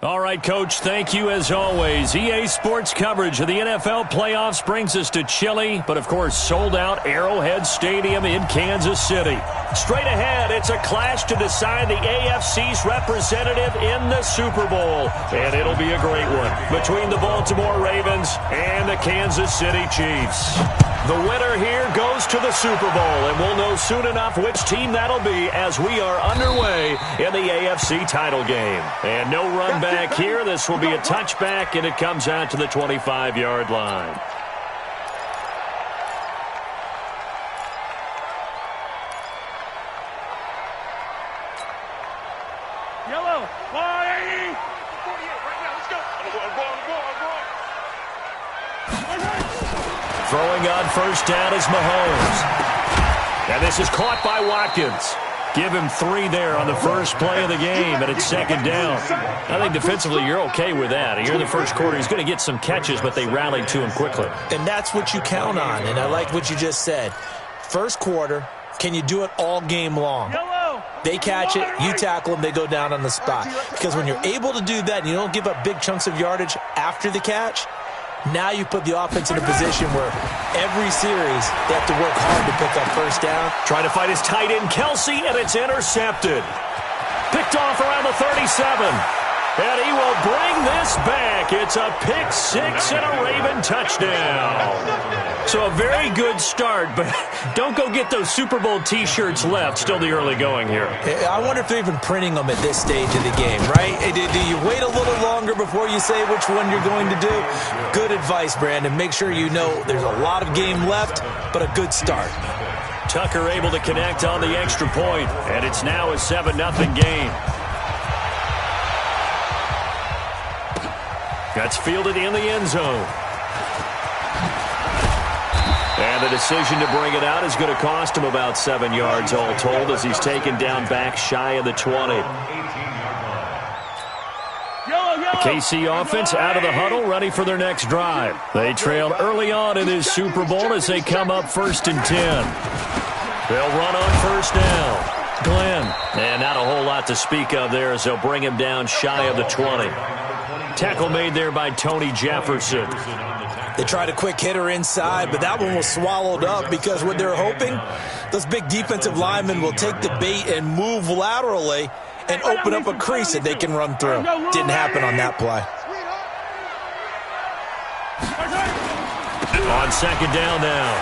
All right, Coach, thank you as always. EA Sports coverage of the NFL playoffs brings us to chilly, but of course sold-out Arrowhead Stadium in Kansas City. Straight ahead, it's a clash to decide the AFC's representative in the Super Bowl, and it'll be a great one between the Baltimore Ravens and the Kansas City Chiefs. The winner here goes to the Super Bowl, and we'll know soon enough which team that'll be as we are underway in the AFC title game. And no run back here. This will be a touchback, and it comes out to the 25-yard line. Yellow, 180. 48 right now. Let's go. Throwing on first down is Mahomes. And this is caught by Watkins. Give him 3 there on the first play of the game, and it's second down. I think defensively you're okay with that. Here in the first quarter, he's going to get some catches, but they rallied to him quickly. And that's what you count on, and I like what you just said. First quarter, can you do it all game long? They catch it, you tackle them, they go down on the spot. Because when you're able to do that and you don't give up big chunks of yardage after the catch, now you put the offense in a position where every series they have to work hard to pick up first down. Trying to fight his tight end, Kelsey, and it's intercepted. Picked off around the 37. And he will bring this back. It's a pick 6 and a Raven touchdown. So a very good start, but don't go get those Super Bowl T-shirts left. Still the early going here. I wonder if they're even printing them at this stage of the game, right? Do you wait a little longer before you say which one you're going to do? Good advice, Brandon. Make sure you know there's a lot of game left, but a good start. Tucker able to connect on the extra point, and it's now a 7-0 game. That's fielded in the end zone. And the decision to bring it out is going to cost him about 7 yards all told as he's taken down back shy of the 20. The KC offense out of the huddle, ready for their next drive. They trailed early on in this Super Bowl as they come up 1st and 10. They'll run on first down. Glenn. And not a whole lot to speak of there as they'll bring him down shy of the 20. Tackle made there by Tony Jefferson. They tried a quick hitter inside, but that one was swallowed up because what they're hoping, those big defensive linemen will take the bait and move laterally and open up a crease that they can run through. Didn't happen on that play. On second down now.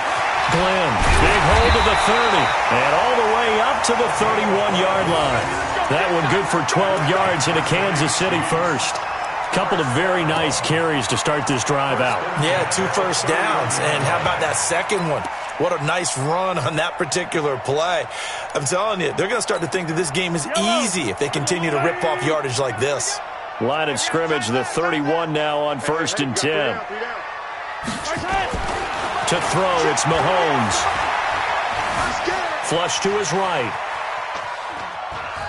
Glenn, big hold of the 30, and all the way up to the 31-yard line. That one good for 12 yards into Kansas City first. Couple of very nice carries to start this drive out. Yeah, 2 first downs. And how about that second one? What a nice run on that particular play. I'm telling you, they're going to start to think that this game is easy if they continue to rip off yardage like this. Line of scrimmage, the 31 now on 1st and 10. To throw, it's Mahomes. Flush to his right.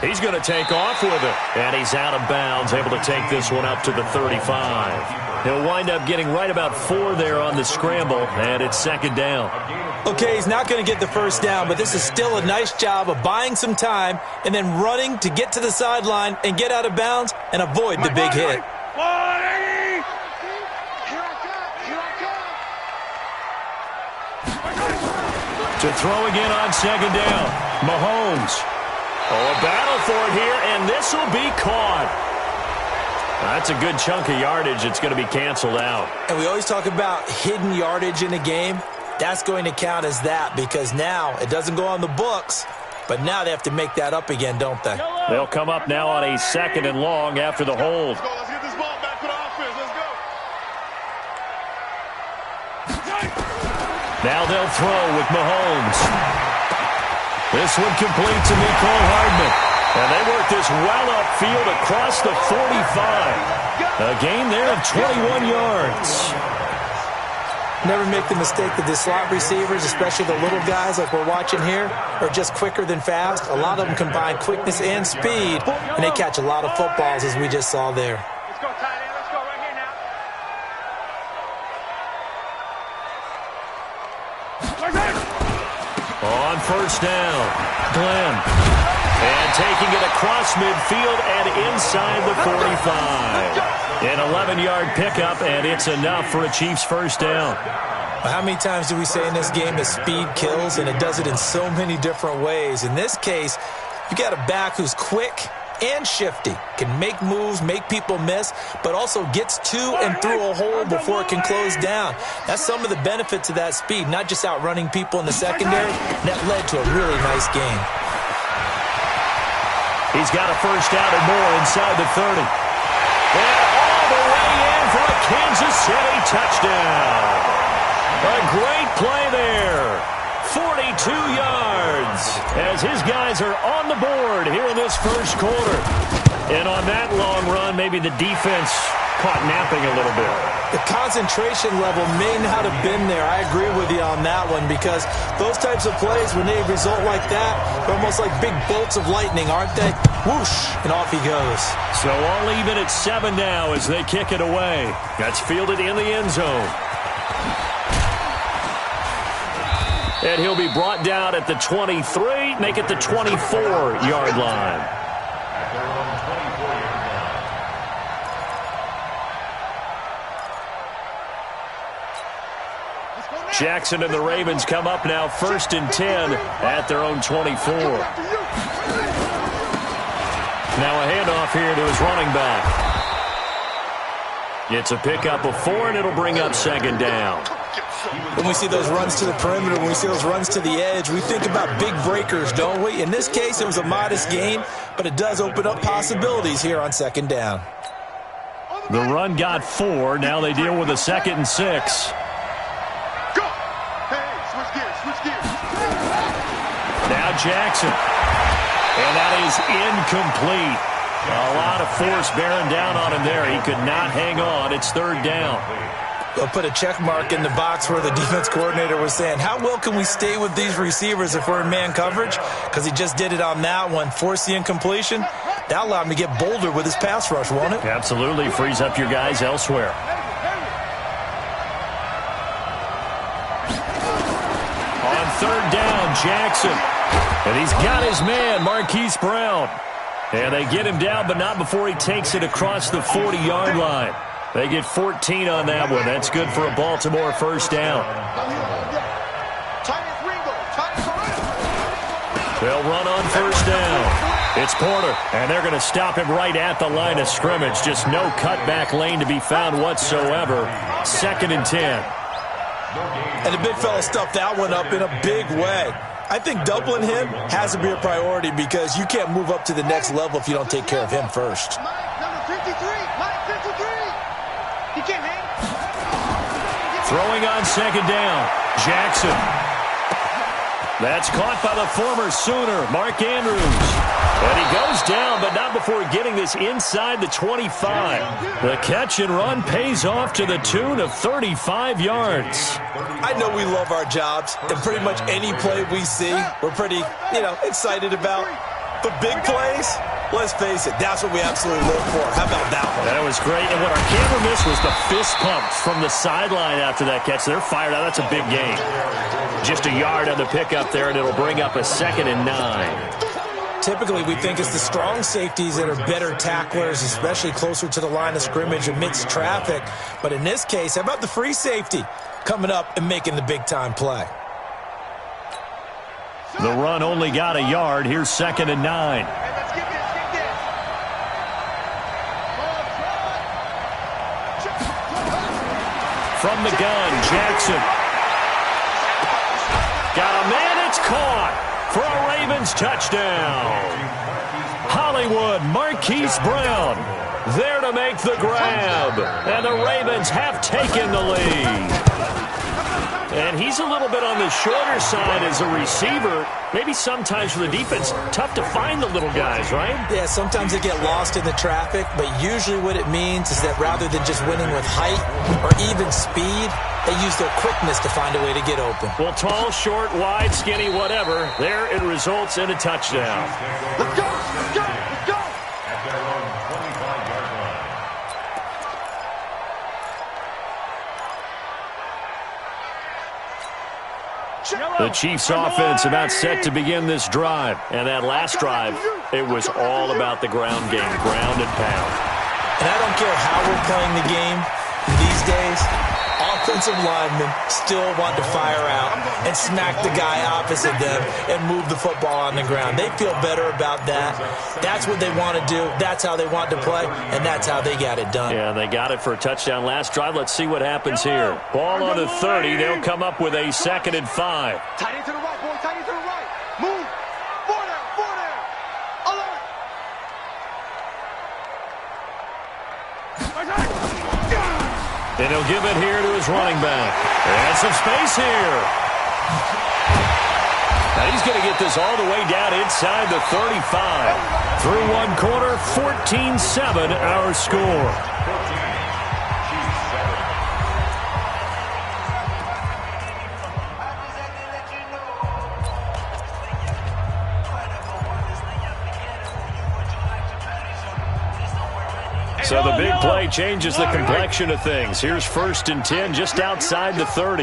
He's going to take off with it. And he's out of bounds, able to take this one up to the 35. He'll wind up getting right about 4 there on the scramble, and it's second down. Okay, he's not going to get the first down, but this is still a nice job of buying some time and then running to get to the sideline and get out of bounds and avoid the big hit. To throw again on second down, Mahomes. Oh, a battle for it here, and this will be caught. That's a good chunk of yardage. It's going to be canceled out. And we always talk about hidden yardage in a game. That's going to count as that because now it doesn't go on the books, but now they have to make that up again, don't they? They'll come up now on a 2nd and long after the hold. Let's get this ball back for the offense. Let's go. Now they'll throw with Mahomes. This one complete to Mecole Hardman. And they work this well upfield across the 45. A gain there of 21 yards. Never make the mistake that the slot receivers, especially the little guys like we're watching here, are just quicker than fast. A lot of them combine quickness and speed, and they catch a lot of footballs as we just saw there. Let's go, tight end. Let's go right here now. On first down, Glenn. And taking it across midfield and inside the 45. An 11-yard pickup, and it's enough for a Chiefs first down. How many times do we say in this game that speed kills, and it does it in so many different ways? In this case, you got a back who's quick and shifty, can make moves, make people miss, but also gets to and through a hole before it can close down. That's some of the benefits of that speed, not just outrunning people in the secondary. That led to a really nice game. He's got a first down and more inside the 30. And all the way in for a Kansas City touchdown. A great play there. 42 yards as his guys are on the board here in this first quarter. And on that long run, maybe the defense caught napping a little bit. The concentration level may not have been there. I agree with you on that one, because those types of plays, when they result like that, they're almost like big bolts of lightning, aren't they? Whoosh, and off he goes. So all even at 7 now as they kick it away. That's fielded in the end zone. And he'll be brought down at the 23, make it the 24-yard line. Jackson and the Ravens come up now 1st and 10 at their own 24. Now a handoff here to his running back. It's a pickup of 4, and it'll bring up 2nd down. When we see those runs to the perimeter, when we see those runs to the edge, we think about big breakers, don't we? In this case, it was a modest gain, but it does open up possibilities here on 2nd down. The run got 4. Now they deal with a 2nd and 6. Now Jackson. And that is incomplete. A lot of force bearing down on him there. He could not hang on. It's 3rd down. They'll put a check mark in the box where the defense coordinator was saying, how well can we stay with these receivers if we're in man coverage? Because he just did it on that one. Force the incompletion. That allowed him to get bolder with his pass rush, won't it? Absolutely. Frees up your guys elsewhere. On 3rd down, Jackson. And he's got his man, Marquise Brown. And they get him down, but not before he takes it across the 40-yard line. They get 14 on that one. That's good for a Baltimore first down. They'll run on first down. It's Porter, and they're going to stop him right at the line of scrimmage. Just no cutback lane to be found whatsoever. 2nd and 10. And the big fella stuffed that one up in a big way. I think doubling him has to be a priority, because you can't move up to the next level if you don't take care of him first. Throwing on 2nd down, Jackson. That's caught by the former Sooner, Mark Andrews. And he goes down, but not before getting this inside the 25. The catch and run pays off to the tune of 35 yards. I know we love our jobs, and pretty much any play we see, we're pretty, excited about. But big plays, let's face it, that's what we absolutely live for. How about that one? That was great, and what our camera missed was the fist pumps from the sideline after that catch. They're fired out. That's a big gain. Just a yard on the pickup there, and it'll bring up a 2nd and 9. Typically, we think it's the strong safeties that are better tacklers, especially closer to the line of scrimmage amidst traffic. But in this case, how about the free safety coming up and making the big-time play? The run only got a yard. Here's 2nd and 9. From the gun, Jackson. Got a man, it's caught for a Ravens touchdown. Hollywood, Marquise Brown there to make the grab. And the Ravens have taken the lead. And he's a little bit on the shorter side as a receiver. Maybe sometimes for the defense, tough to find the little guys, right? Yeah, sometimes they get lost in the traffic, but usually what it means is that rather than just winning with height or even speed, they use their quickness to find a way to get open. Well, tall, short, wide, skinny, whatever, there it results in a touchdown. Let's go! Let's go! Let's go! Yellow! The Chiefs offense about set to begin this drive. And that last drive, it was all about the ground game, ground and pound. And I don't care how we're playing the game these days, offensive linemen still want to fire out and smack the guy opposite them and move the football on the ground. They feel better about that. That's what they want to do. That's how they want to play, and that's how they got it done. Yeah, they got it for a touchdown last drive. Let's see what happens here. Ball on the 30. They'll come up with a 2nd and 5. Tight end to the right, boy. Tight end to the right. Move. Four there. Alert. And he'll give it here to his running back. And some space here. Now he's going to get this all the way down inside the 35. Through one quarter, 14-7 our score. So the big play changes the complexion of things. Here's 1st and 10 just outside the 30.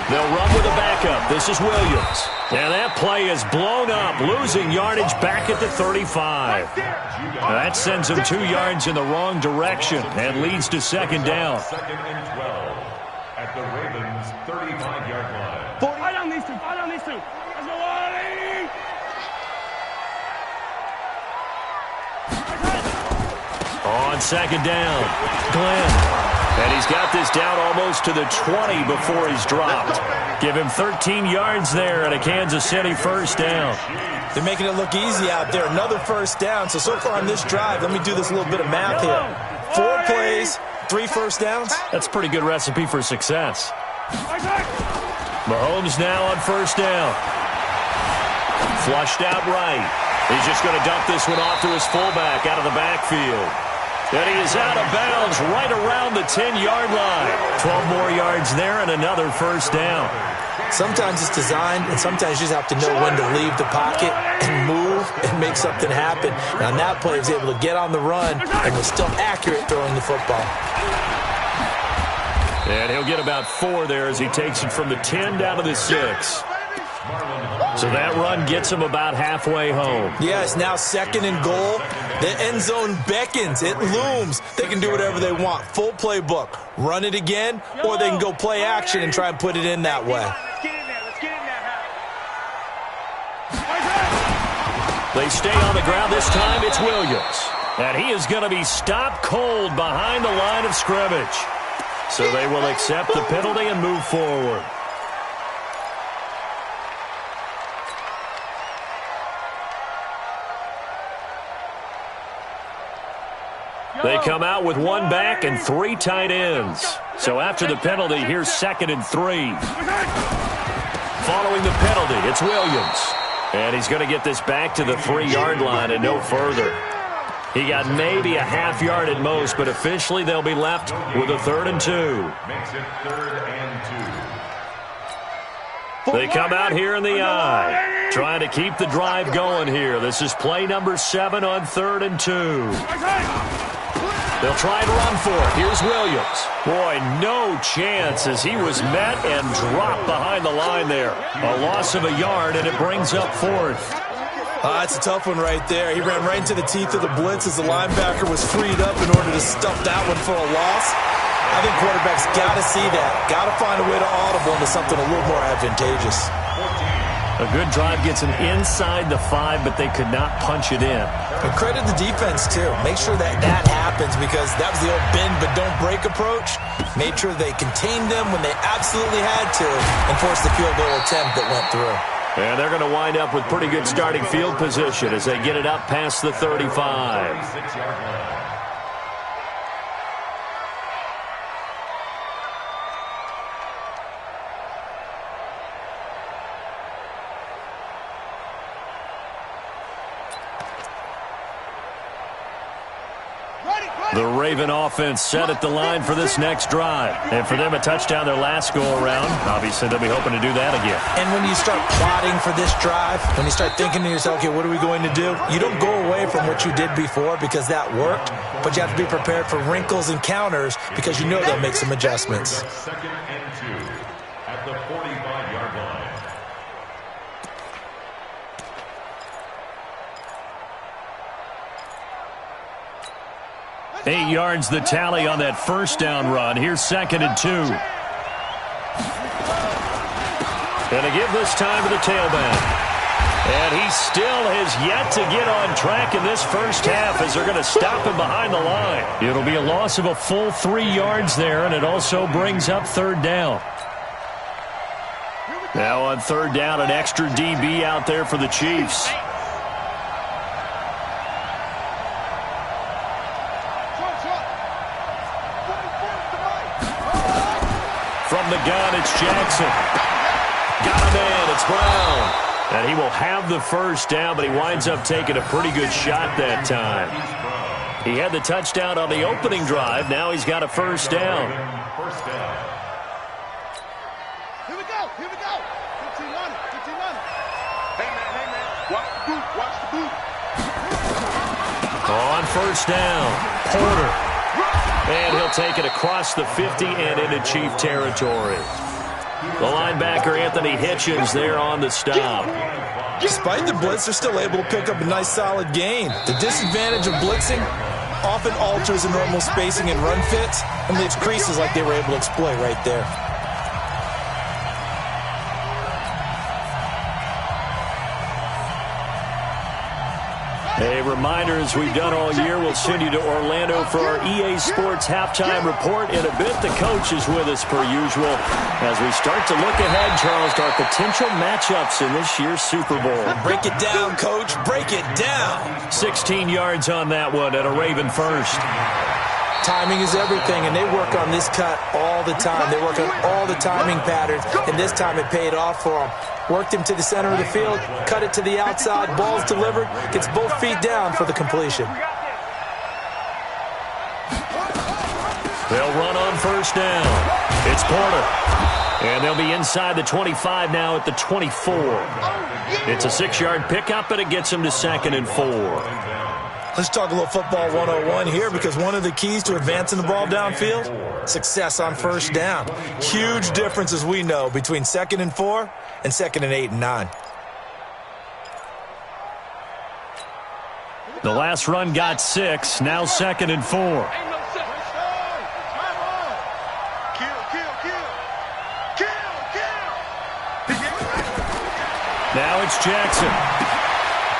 They'll run with a backup. This is Williams. And that play is blown up, losing yardage back at the 35. Now that sends him 2 yards in the wrong direction and leads to 2nd down. 2nd and 12 at the Ravens' 35-yard line. Fight on these two. Let's go, Wally. On 2nd down, Glenn. And he's got this down almost to the 20 before he's dropped. Give him 13 yards there and a Kansas City 1st down. They're making it look easy out there. Another 1st down. So far on this drive, let me do this little bit of math here. 4 plays, 3 1st downs. That's a pretty good recipe for success. Mahomes now on 1st down. Flushed out right. He's just going to dump this one off to his fullback out of the backfield. And he is out of bounds right around the 10-yard line. 12 more yards there and another 1st down. Sometimes it's designed, and sometimes you just have to know when to leave the pocket and move and make something happen. And on that play, he was able to get on the run and was still accurate throwing the football. And he'll get about 4 there as he takes it from the 10 down to the 6. So that run gets him about halfway home. Yeah, it's now 2nd and goal. The end zone beckons. It looms. They can do whatever they want. Full playbook. Run it again, or they can go play action and try and put it in that way. They stay on the ground. This time it's Williams. And he is going to be stopped cold behind the line of scrimmage. So they will accept the penalty and move forward. They come out with 1 back and 3 tight ends. So after the penalty, here's 2nd and 3. Following the penalty, it's Williams. And he's going to get this back to the 3-yard line and no further. He got maybe a half yard at most, but officially they'll be left with a 3rd and 2. Makes it 3rd and 2. They come out here in the eye, trying to keep the drive going here. This is play number 7 on 3rd and 2. They'll try and run for it. Here's Williams. Boy, no chance as he was met and dropped behind the line there. A loss of a yard, and it brings up 4th. That's a tough one right there. He ran right into the teeth of the blitz as the linebacker was freed up in order to stuff that one for a loss. I think quarterbacks got to see that. Got to find a way to audible into something a little more advantageous. A good drive gets them inside the 5, but they could not punch it in. And credit the defense, too. Make sure that happens because that was the old bend but don't break approach. Made sure they contained them when they absolutely had to and forced the field goal attempt that went through. And they're going to wind up with pretty good starting field position as they get it up past the 35. 36-yard line. The Raven offense set at the line for this next drive. And for them, a touchdown their last go-around. Obviously, they'll be hoping to do that again. And when you start plotting for this drive, when you start thinking to yourself, okay, what are we going to do? You don't go away from what you did before because that worked, but you have to be prepared for wrinkles and counters because you know they'll make some adjustments. 2nd and 2 35-yard line. 8 yards the tally on that first down run. Here's 2nd and 2. Gonna give this time to the tailback. And he still has yet to get on track in this first half as they're going to stop him behind the line. It'll be a loss of a full 3 yards there, and it also brings up 3rd down. Now on 3rd down, an extra DB out there for the Chiefs. From the gun, it's Jackson. Got him in. It's Brown. And he will have the first down, but he winds up taking a pretty good shot that time. He had the touchdown on the opening drive. Now he's got a first down. Here we go. 15 on it. Hey, man. Watch the boot. On first down, Porter. And he'll take it across the 50 and into Chief territory. The linebacker, Anthony Hitchens, there on the stop. Despite the blitz, they're still able to pick up a nice, solid gain. The disadvantage of blitzing often alters the normal spacing and run fits and leaves creases like they were able to exploit right there. A reminder, as we've done all year, we'll send you to Orlando for our EA Sports halftime report. In a bit, the coach is with us per usual as we start to look ahead, Charles, to our potential matchups in this year's Super Bowl. Break it down, Coach. Break it down. 16 yards on that one and a Raven first. Timing is everything, and they work on this cut all the time. They work on all the timing patterns, and this time it paid off for them. Worked him to the center of the field, cut it to the outside, ball's delivered, gets both feet down for the completion. They'll run on first down. It's Porter. And they'll be inside the 25 now at the 24. It's a 6-yard pickup, and it gets them to 2nd and 4. Let's talk a little football 101 here, because one of the keys to advancing the ball downfield, success on first down. Huge difference, as we know, between 2nd and 4 and 2nd and 8 and 9. The last run got 6, now 2nd and 4. Now it's Jackson.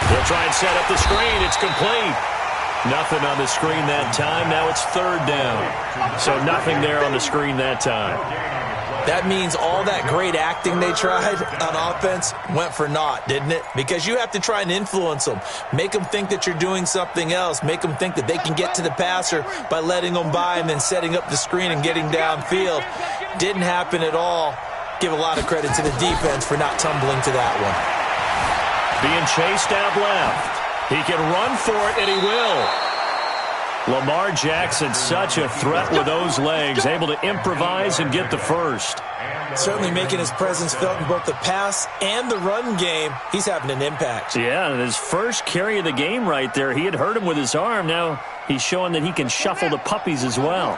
He'll try and set up the screen. It's complete. Nothing on the screen that time. Now it's 3rd down. So nothing there on the screen that time. That means all that great acting they tried on offense went for naught, didn't it? Because you have to try and influence them. Make them think that you're doing something else. Make them think that they can get to the passer by letting them by and then setting up the screen and getting downfield. Didn't happen at all. Give a lot of credit to the defense for not tumbling to that one. Being chased out left. He can run for it, and he will. Lamar Jackson, such a threat with those legs, able to improvise and get the first. Certainly making his presence felt in both the pass and the run game. He's having an impact. Yeah, and his first carry of the game right there, he had hurt him with his arm. Now he's showing that he can shuffle the puppies as well.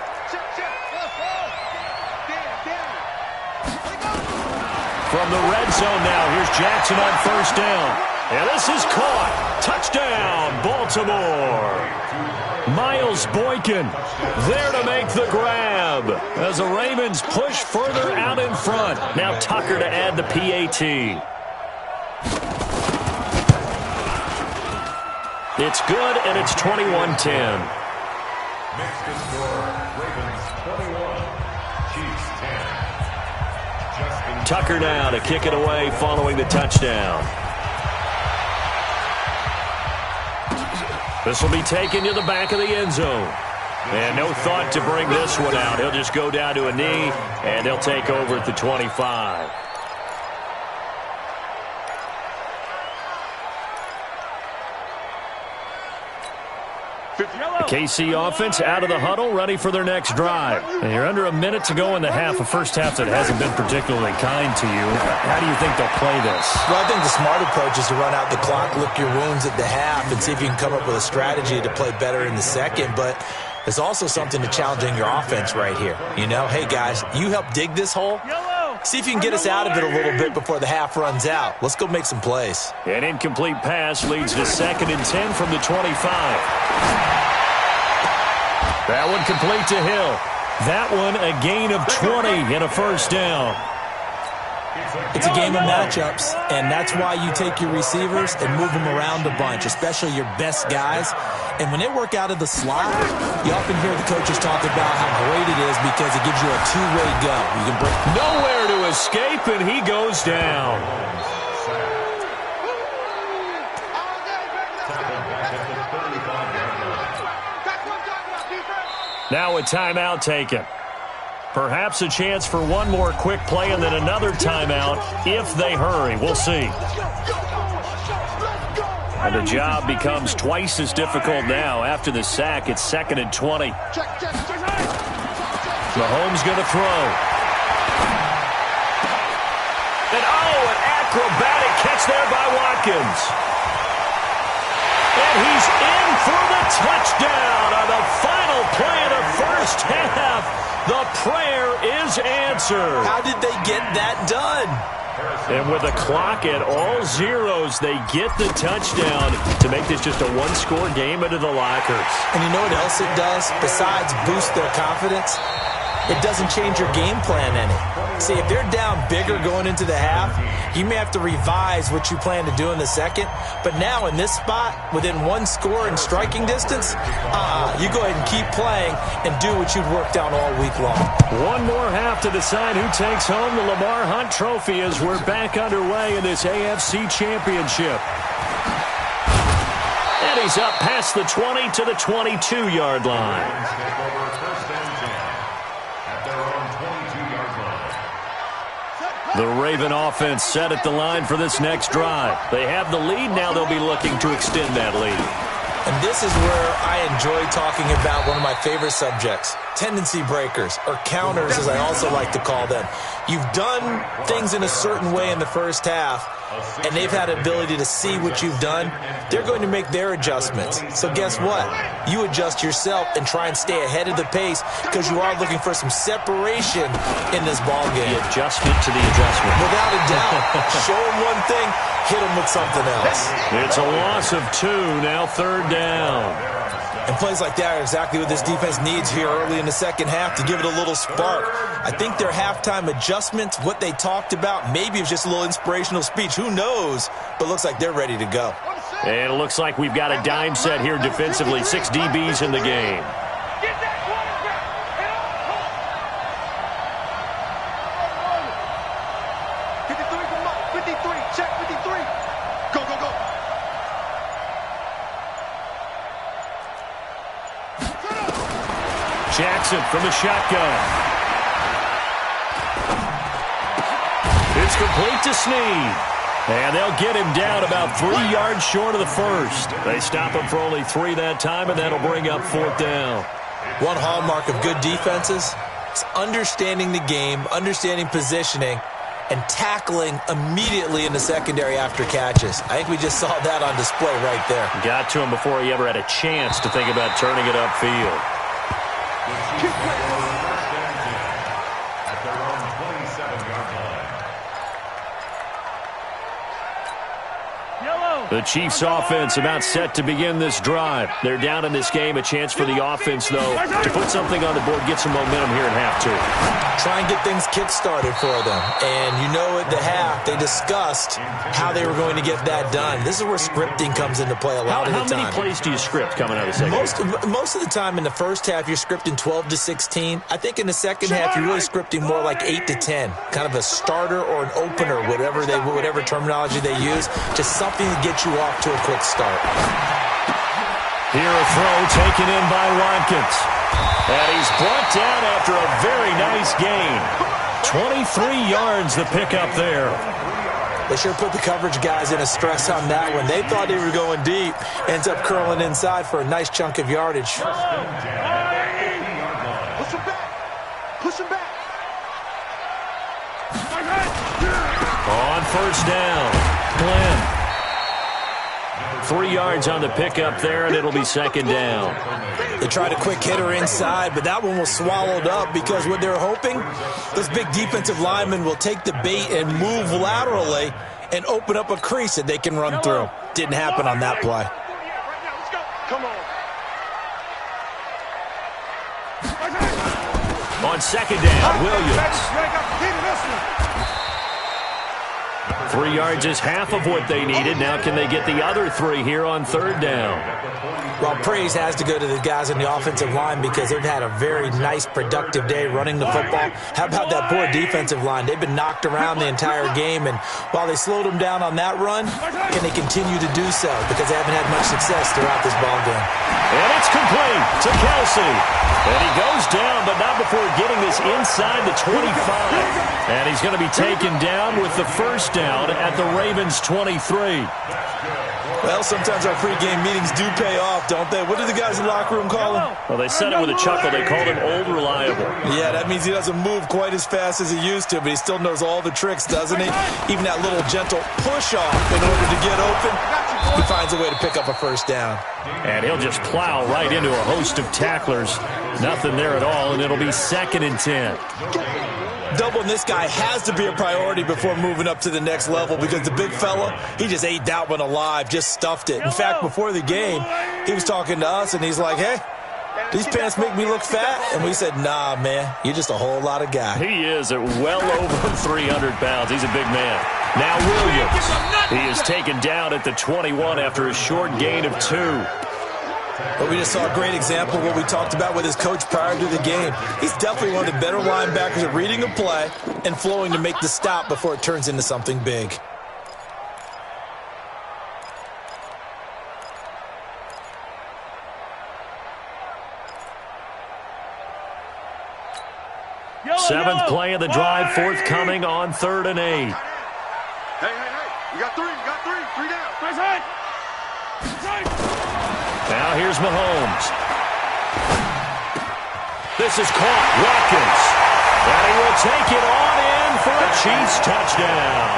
From the red zone now, here's Jackson on first down. And this is caught. Touchdown, Baltimore. Miles Boykin there to make the grab as the Ravens push further out in front. Now Tucker to add the PAT. It's good, and it's 21-10. Next to score, Ravens 21, Chiefs 10. Tucker now to kick it away following the touchdown. This will be taken to the back of the end zone. And no thought to bring this one out. He'll just go down to a knee, and he'll take over at the 25. The KC offense out of the huddle, ready for their next drive. And you're under a minute to go in the half, a first half that hasn't been particularly kind to you. How do you think they'll play this? Well, I think the smart approach is to run out the clock, lick your wounds at the half, and see if you can come up with a strategy to play better in the second. But there's also something to challenging your offense right here. You know, hey, guys, you help dig this hole. See if you can get us out of it a little bit before the half runs out. Let's go make some plays. An incomplete pass leads to 2nd and 10 from the 25. That one complete to Hill. That one a gain of 20 and a first down. It's a game of matchups, and that's why you take your receivers and move them around a bunch, especially your best guys. And when they work out of the slot, you often hear the coaches talk about how great it is because it gives you a two-way go. You can break nowhere to escape, and he goes down. Now a timeout taken. Perhaps a chance for one more quick play and then another timeout if they hurry. We'll see. And the job becomes twice as difficult now. After the sack, it's 2nd and 20. Mahomes going to throw. And an acrobatic catch there by Watkins. And he's in for the touchdown on the final play of the first half. The prayer is answered. How did they get that done? And with the clock at all zeros, they get the touchdown to make this just a one-score game into the lockers. And you know what else it does? Besides boost their confidence, it doesn't change your game plan any. See, if they're down bigger going into the half, you may have to revise what you plan to do in the second. But now in this spot, within one score and striking distance, you go ahead and keep playing and do what you've worked on all week long. One more half to decide who takes home the Lamar Hunt Trophy as we're back underway in this AFC Championship. And he's up past the 20 to the 22-yard line. The Raven offense set at the line for this next drive. They have the lead. Now they'll be looking to extend that lead. And this is where I enjoy talking about one of my favorite subjects, tendency breakers, or counters as I also like to call them. You've done things in a certain way in the first half, and they've had the ability to see what you've done. They're going to make their adjustments. So guess what? You adjust yourself and try and stay ahead of the pace because you are looking for some separation in this ball game. The adjustment to the adjustment. Without a doubt. Show them one thing, hit them with something else. It's a loss of 2, now 3rd down. And plays like that are exactly what this defense needs here early in the second half to give it a little spark. I think their halftime adjustments, what they talked about, maybe it was just a little inspirational speech. Who knows? But looks like they're ready to go. And it looks like we've got a dime set here defensively. 6 DBs in the game. Jackson from the shotgun. It's complete to Snead. And they'll get him down about 3 yards short of the first. They stop him for only 3 that time, and that'll bring up 4th down. One hallmark of good defenses is understanding the game, understanding positioning, and tackling immediately in the secondary after catches. I think we just saw that on display right there. Got to him before he ever had a chance to think about turning it upfield. At their own 27-yard line. The Chiefs offense about set to begin this drive. They're down in this game. A chance for the offense, though, to put something on the board, get some momentum here in half 2. Try and get things kick-started for them. And you know at the half, they discussed how they were going to get that done. This is where scripting comes into play a lot of the time. How many plays do you script coming out of the second half? Most of the time in the first half, you're scripting 12 to 16. I think in the second half, you're really scripting more like 8 to 10. Kind of a starter or an opener, whatever terminology they use. Just something to get you off to a quick start. Here a throw taken in by Watkins. And he's brought down after a very nice gain. 23 yards the pickup there. They sure put the coverage guys in a stress on that one. They thought they were going deep. Ends up curling inside for a nice chunk of yardage. Push him back. Push him back. On first down, Glenn. 3 yards on the pickup there, and it'll be second down. They tried a quick hitter inside, but that one was swallowed up because what they're hoping, those big defensive linemen will take the bait and move laterally and open up a crease that they can run through. Didn't happen on that play. Come on. On second down, Williams. 3 yards is half of what they needed. Now can they get the other 3 here on third down? Well, praise has to go to the guys on the offensive line because they've had a very nice, productive day running the football. How about that poor defensive line? They've been knocked around the entire game, and while they slowed them down on that run, can they continue to do so? Because they haven't had much success throughout this ball game. And it's complete to Kelsey. And he goes down, but not before getting this inside the 25. And he's going to be taken down with the first down at the Ravens' 23. Well, sometimes our pregame meetings do pay off, don't they? What do the guys in the locker room call him? Well, they said it with a chuckle. They called him Old Reliable. Yeah, that means he doesn't move quite as fast as he used to, but he still knows all the tricks, doesn't he? Even that little gentle push-off in order to get open, he finds a way to pick up a first down. And he'll just plow right into a host of tacklers. Nothing there at all, and it'll be 2nd and 10. Doubling this guy has to be a priority before moving up to the next level because the big fella, he just ate that one alive, just stuffed it. In fact, before the game, he was talking to us, and he's like, hey, these pants make me look fat? And we said, nah, man, you're just a whole lot of guy. He is at well over 300 pounds. He's a big man. Now Williams. He is taken down at the 21 after a short gain of 2. But we just saw a great example of what we talked about with his coach prior to the game. He's definitely one of the better linebackers at reading a play and flowing to make the stop before it turns into something big. Seventh play of the drive, forthcoming on 3rd and 8. Hey. You got 3. 3 down. Now here's Mahomes. This is caught. Watkins. And he will take it on in for a Chiefs touchdown.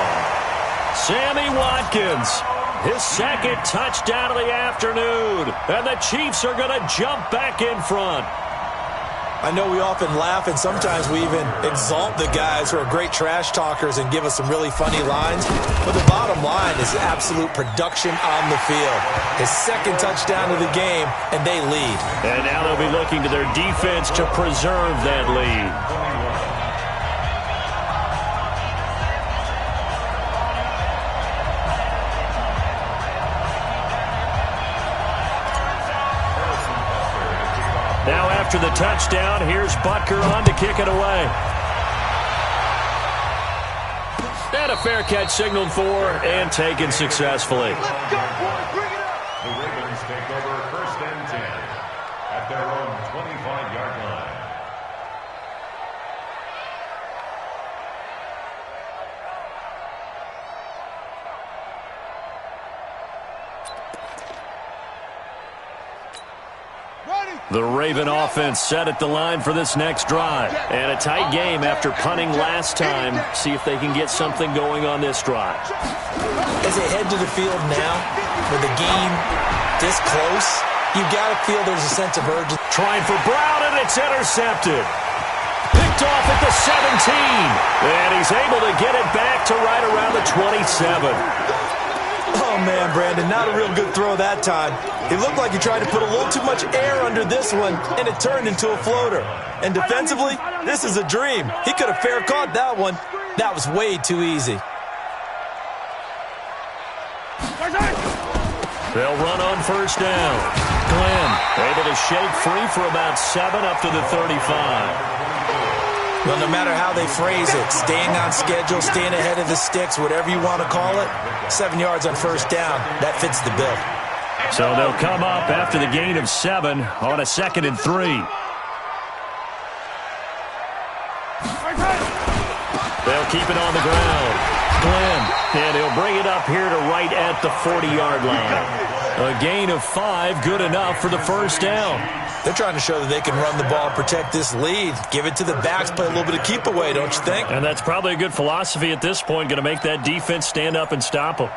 Sammy Watkins. His 2nd touchdown of the afternoon. And the Chiefs are going to jump back in front. I know we often laugh, and sometimes we even exalt the guys who are great trash talkers and give us some really funny lines. But the bottom line is absolute production on the field. His 2nd touchdown of the game, and they lead. And now they'll be looking to their defense to preserve that lead. Now after the touchdown, here's Butker on to kick it away. And a fair catch signaled for and taken successfully. Let's go, boys. Bring it up. The Ravens take over 1st and 10 at their own 25-yard line. The Raven offense set at the line for this next drive. And a tight game after punting last time. See if they can get something going on this drive. As they head to the field now, with the game this close, you've got to feel there's a sense of urgency. Trying for Brown, and it's intercepted. Picked off at the 17. And he's able to get it back to right around the 27. Oh, man, Brandon, not a real good throw that time. It looked like he tried to put a little too much air under this one, and it turned into a floater. And defensively, this is a dream. He could have fair caught that one. That was way too easy. They'll run on first down. Glenn able to shake free for about 7 up to the 35. Well, no matter how they phrase it, staying on schedule, staying ahead of the sticks, whatever you want to call it, 7 yards on first down, that fits the bill. So they'll come up after the gain of 7 on a 2nd and 3. They'll keep it on the ground. Glenn, and he'll bring it up here to right at the 40-yard line. A gain of 5, good enough for the first down. They're trying to show that they can run the ball, protect this lead, give it to the backs, play a little bit of keep away, don't you think? And that's probably a good philosophy at this point, going to make that defense stand up and stop them.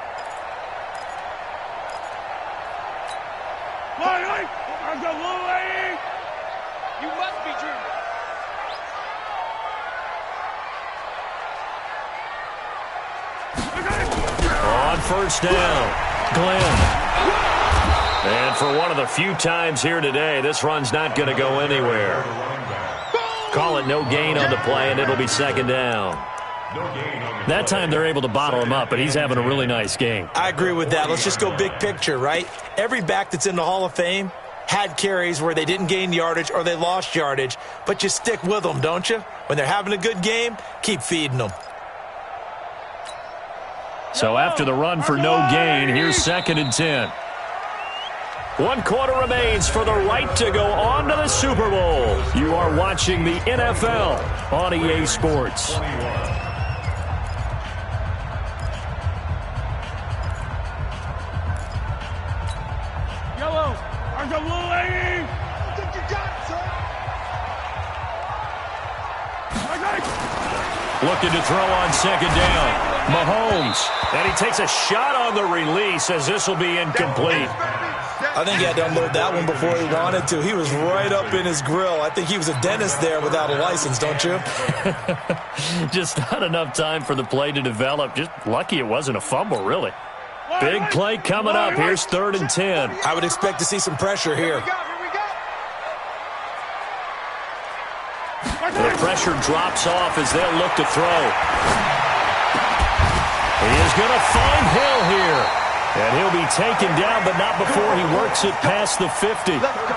On first down, Glenn. And for one of the few times here today, this run's not going to go anywhere. Call it no gain on the play, and it'll be second down. That time they're able to bottle him up, but he's having a really nice game. I agree with that. Let's just go big picture, right? Every back that's in the Hall of Fame had carries where they didn't gain yardage or they lost yardage, but you stick with them, don't you? When they're having a good game, keep feeding them. So after the run for no gain, here's 2nd and 10. 1 quarter remains for the right to go on to the Super Bowl. You are watching the NFL on EA Sports. Yellow, there's a blue lady. I think you got it, sir. Looking to throw on 2nd down. Mahomes. And he takes a shot on the release as this will be incomplete. I think he had to unload that one before he wanted to. He was right up in his grill. I think he was a dentist there without a license, don't you? Just not enough time for the play to develop. Just lucky it wasn't a fumble, really. Big play coming up. Here's 3rd and 10. I would expect to see some pressure here. The pressure drops off as they'll look to throw. He is going to find Hill here. And he'll be taken down, but not before he works it past the 50.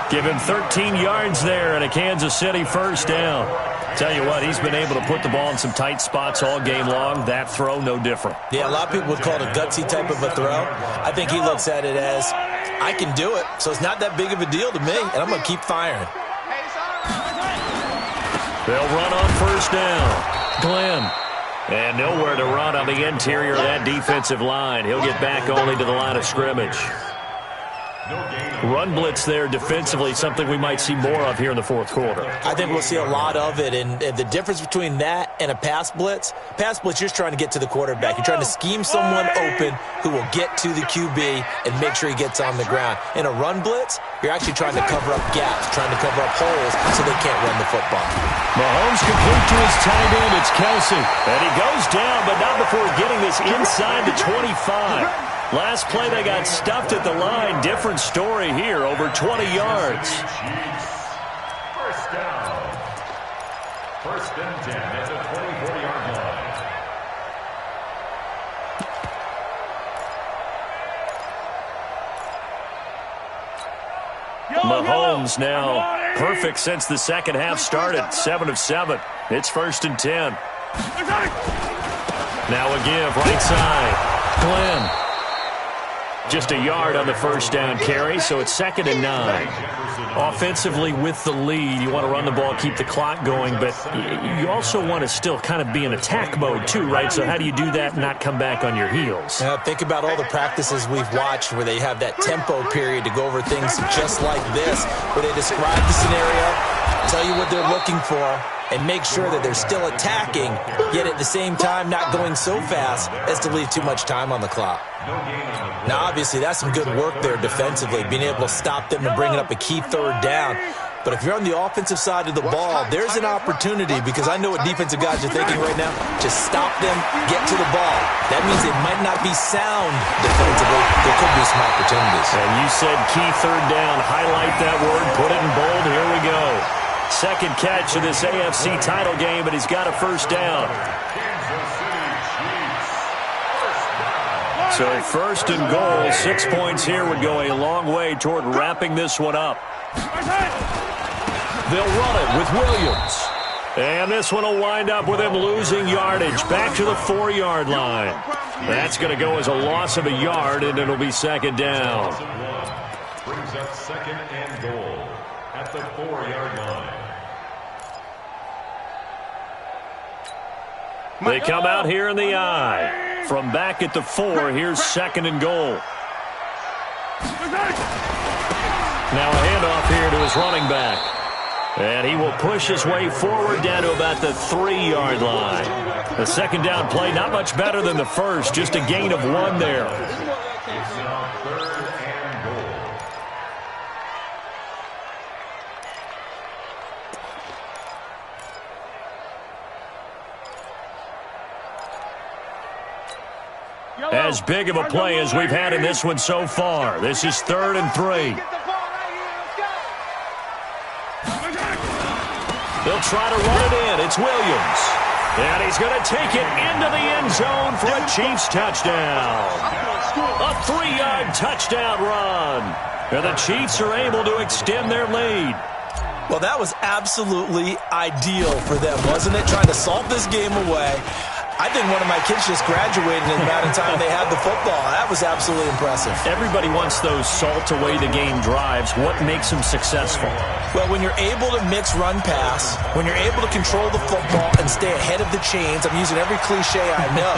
Give him 13 yards there and a Kansas City first down. Tell you what, he's been able to put the ball in some tight spots all game long. That throw, no different. Yeah, a lot of people would call it a gutsy type of a throw. I think he looks at it as, I can do it, so it's not that big of a deal to me, and I'm going to keep firing. They'll run on first down. Glenn. And nowhere to run on the interior of that defensive line. He'll get back only to the line of scrimmage. Run blitz there defensively, something we might see more of here in the 4th quarter. I think we'll see a lot of it, and the difference between that and a pass blitz, you're just trying to get to the quarterback. You're trying to scheme someone open who will get to the QB and make sure he gets on the ground. In a run blitz, you're actually trying to cover up gaps, trying to cover up holes so they can't run the football. Mahomes complete to his tight end. It's Kelsey. And he goes down, but not before getting this inside the 25. Last play, they got stuffed at the line. Different story here, over 20 yards. First down. 1st and 10 at the 24-yard line. Mahomes now perfect since the second half started. 7 of 7. It's 1st and 10. Now a give, right side. Glenn. Just a yard on the first down carry, so it's 2nd and 9. Offensively with the lead, you want to run the ball, keep the clock going, but you also want to still kind of be in attack mode too, right? So how do you do that and not come back on your heels? Think about all the practices we've watched where they have that tempo period to go over things just like this, where they describe the scenario, tell you what they're looking for, and make sure that they're still attacking, yet at the same time not going so fast as to leave too much time on the clock. Now, obviously, that's some good work there defensively, being able to stop them and bringing up a key 3rd down. But if you're on the offensive side of the ball, there's an opportunity, because I know what defensive guys are thinking right now. Just stop them, get to the ball. That means it might not be sound defensively. There could be some opportunities. And you said key 3rd down. Highlight that word, put it in bold. Here we go. Second catch of this AFC title game, and he's got a first down. So 1st and goal, 6 points here would go a long way toward wrapping this one up. They'll run it with Williams. And this one will wind up with him losing yardage back to the 4-yard line. That's going to go as a loss of a yard, and it'll be 2nd down. Brings up 2nd and goal at the 4-yard line. They come out here in the I. From back at the 4, here's 2nd and goal. Now a handoff here to his running back. And he will push his way forward down to about the 3-yard line. The 2nd down play, not much better than the first, just a gain of 1 there. It's now 3rd and goal. As big of a play as we've had in this one so far. This is 3rd and 3. They'll try to run it in. It's Williams. And he's going to take it into the end zone for a Chiefs touchdown. A 3-yard touchdown run. And the Chiefs are able to extend their lead. Well, that was absolutely ideal for them, wasn't it? Trying to salt this game away. I think one of my kids just graduated in the amount of time they had the football. That was absolutely impressive. Everybody wants those salt-away-the-game drives. What makes them successful? Well, when you're able to mix run-pass, when you're able to control the football and stay ahead of the chains, I'm using every cliche I know,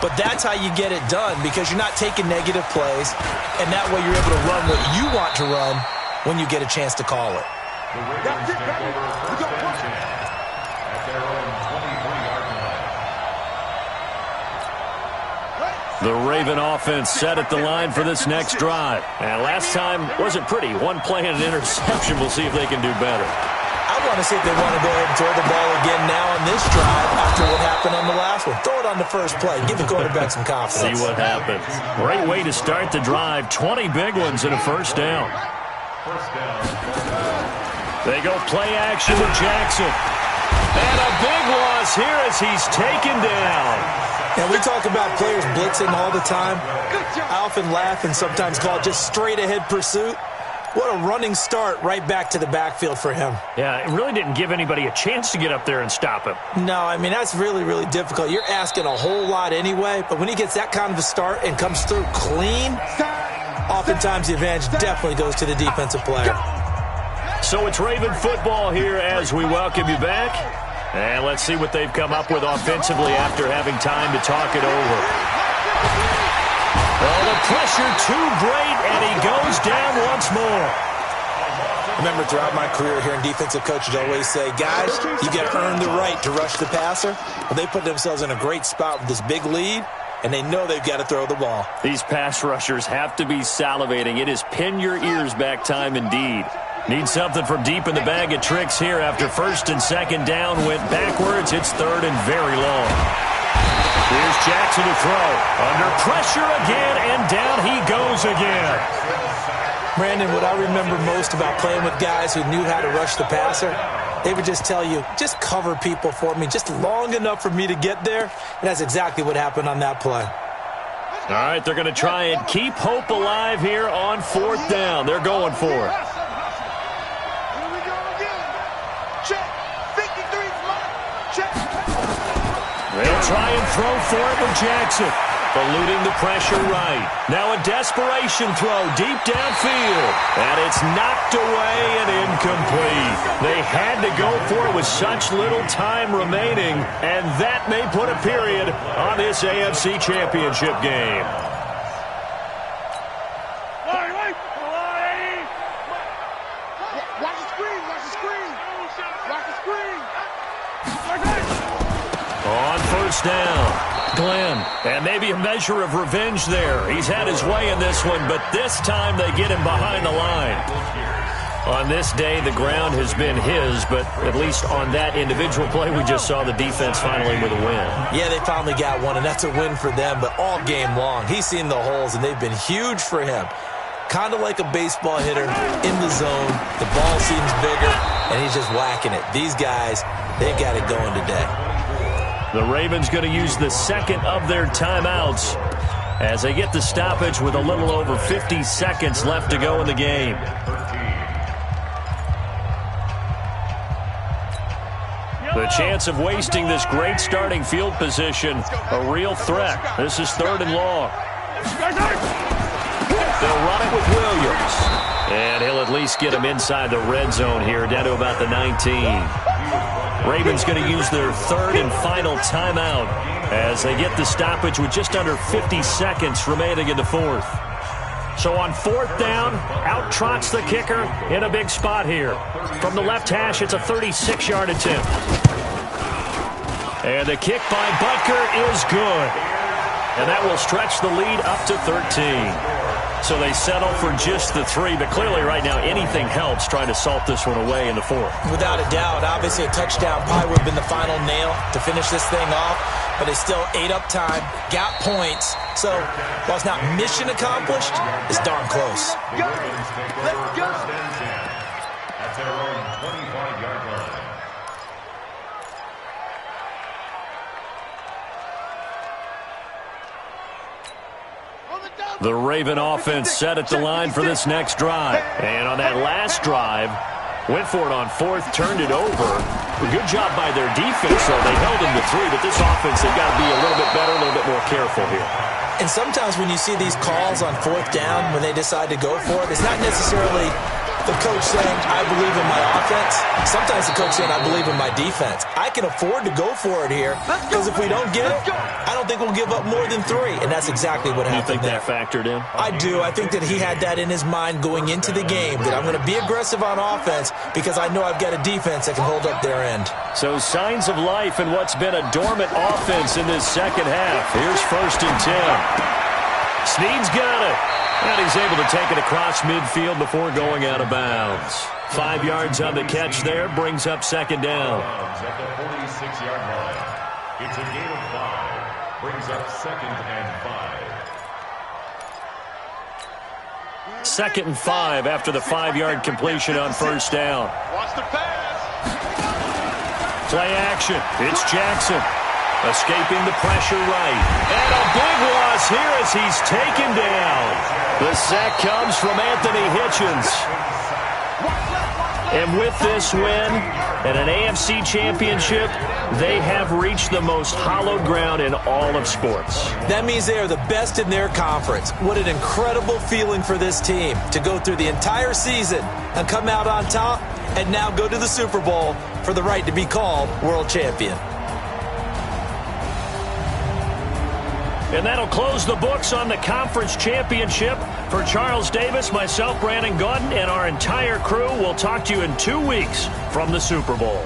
but that's how you get it done because you're not taking negative plays, and that way you're able to run what you want to run when you get a chance to call it. The Ravens take over 1st and 10 at their own 23-yard line. The Raven offense set at the line for this next drive. And last time wasn't pretty. One play and an interception. We'll see if they can do better. I want to see if they want to go ahead and throw the ball again now on this drive after what happened on the last one. Throw it on the first play. Give the quarterback some confidence. See what happens. Great way to start the drive. 20 big ones and a first down. First down. They go play action with Jackson. And a big loss here as he's taken down. And we talk about players blitzing all the time. I often laugh and sometimes call it just straight-ahead pursuit. What a running start right back to the backfield for him. Yeah, it really didn't give anybody a chance to get up there and stop him. No, I mean, that's really, really difficult. You're asking a whole lot anyway, but when he gets that kind of a start and comes through clean, oftentimes the advantage definitely goes to the defensive player. So it's Raven football here as we welcome you back. And let's see what they've come up with offensively after having time to talk it over. Well, the pressure too great, and he goes down once more. Remember, throughout my career here in defensive coaches, I always say, guys, you got to earn the right to rush the passer. Well, they put themselves in a great spot with this big lead, and they know they've got to throw the ball. These pass rushers have to be salivating. It is pin your ears back time indeed. Need something from deep in the bag of tricks here after 1st and 2nd down went backwards. It's 3rd and very long. Here's Jackson to throw. Under pressure again, and down he goes again. Brandon, what I remember most about playing with guys who knew how to rush the passer, they would just tell you, just cover people for me, just long enough for me to get there. And that's exactly what happened on that play. All right, they're going to try and keep hope alive here on 4th down. They're going for it. They'll try and throw for it with Jackson. Eluding the pressure right. Now a desperation throw deep downfield. And it's knocked away and incomplete. They had to go for it with such little time remaining. And that may put a period on this AFC Championship game. Watch the screen, watch the screen. Watch the screen. On 1st down, Glenn, and maybe a measure of revenge there. He's had his way in this one, but this time they get him behind the line. On this day, the ground has been his, but at least on that individual play, we just saw the defense finally with a win. Yeah, they finally got one, and that's a win for them, but all game long, he's seen the holes, and they've been huge for him. Kind of like a baseball hitter in the zone. The ball seems bigger, and he's just whacking it. These guys, they got it going today. The Ravens going to use the 2nd of their timeouts as they get the stoppage with a little over 50 seconds left to go in the game. The chance of wasting this great starting field position, a real threat. This is 3rd and long. They'll run it with Williams. And he'll at least get him inside the red zone here, down to about the 19. Ravens going to use their 3rd and final timeout as they get the stoppage with just under 50 seconds remaining in the 4th. So on 4th down, out trots the kicker in a big spot here. From the left hash, it's a 36-yard attempt. And the kick by Butker is good. And that will stretch the lead up to 13. So they settle for just the 3, but clearly right now anything helps trying to salt this one away in the 4th. Without a doubt, obviously a touchdown probably would have been the final nail to finish this thing off, but it's still ate up time, got points. So while it's not mission accomplished, it's darn close. Let's go. At their own 25-yard line. The Raven offense set at the line for this next drive. And on that last drive, went for it on 4th, turned it over. A good job by their defense, though. They held them to 3, but this offense, they've got to be a little bit better, a little bit more careful here. And sometimes when you see these calls on 4th down, when they decide to go for it, it's not necessarily the coach saying, I believe in my offense. Sometimes the coach saying, I believe in my defense. I can afford to go for it here because if we don't get it, I don't think we'll give up more than 3. And that's exactly what happened there. You think that factored in? I do. I think that he had that in his mind going into the game, that I'm going to be aggressive on offense because I know I've got a defense that can hold up their end. So signs of life in what's been a dormant offense in this second half. Here's 1st and 10. Snead's got it. And he's able to take it across midfield before going out of bounds. 5 yards on the catch there, brings up 2nd down. At the 46-yard line. It's a gain of 5. Brings up 2nd and 5. 2nd and 5 after the 5-yard completion on 1st down. Watch the pass. Play action. It's Jackson. Escaping the pressure right. And a big loss here as he's taken down. The sack comes from Anthony Hitchens. And with this win and an AFC championship, they have reached the most hallowed ground in all of sports. That means they are the best in their conference. What an incredible feeling for this team to go through the entire season and come out on top and now go to the Super Bowl for the right to be called world champion. And that'll close the books on the conference championship. For Charles Davis, myself, Brandon Gaudin, and our entire crew, we'll talk to you in 2 weeks from the Super Bowl.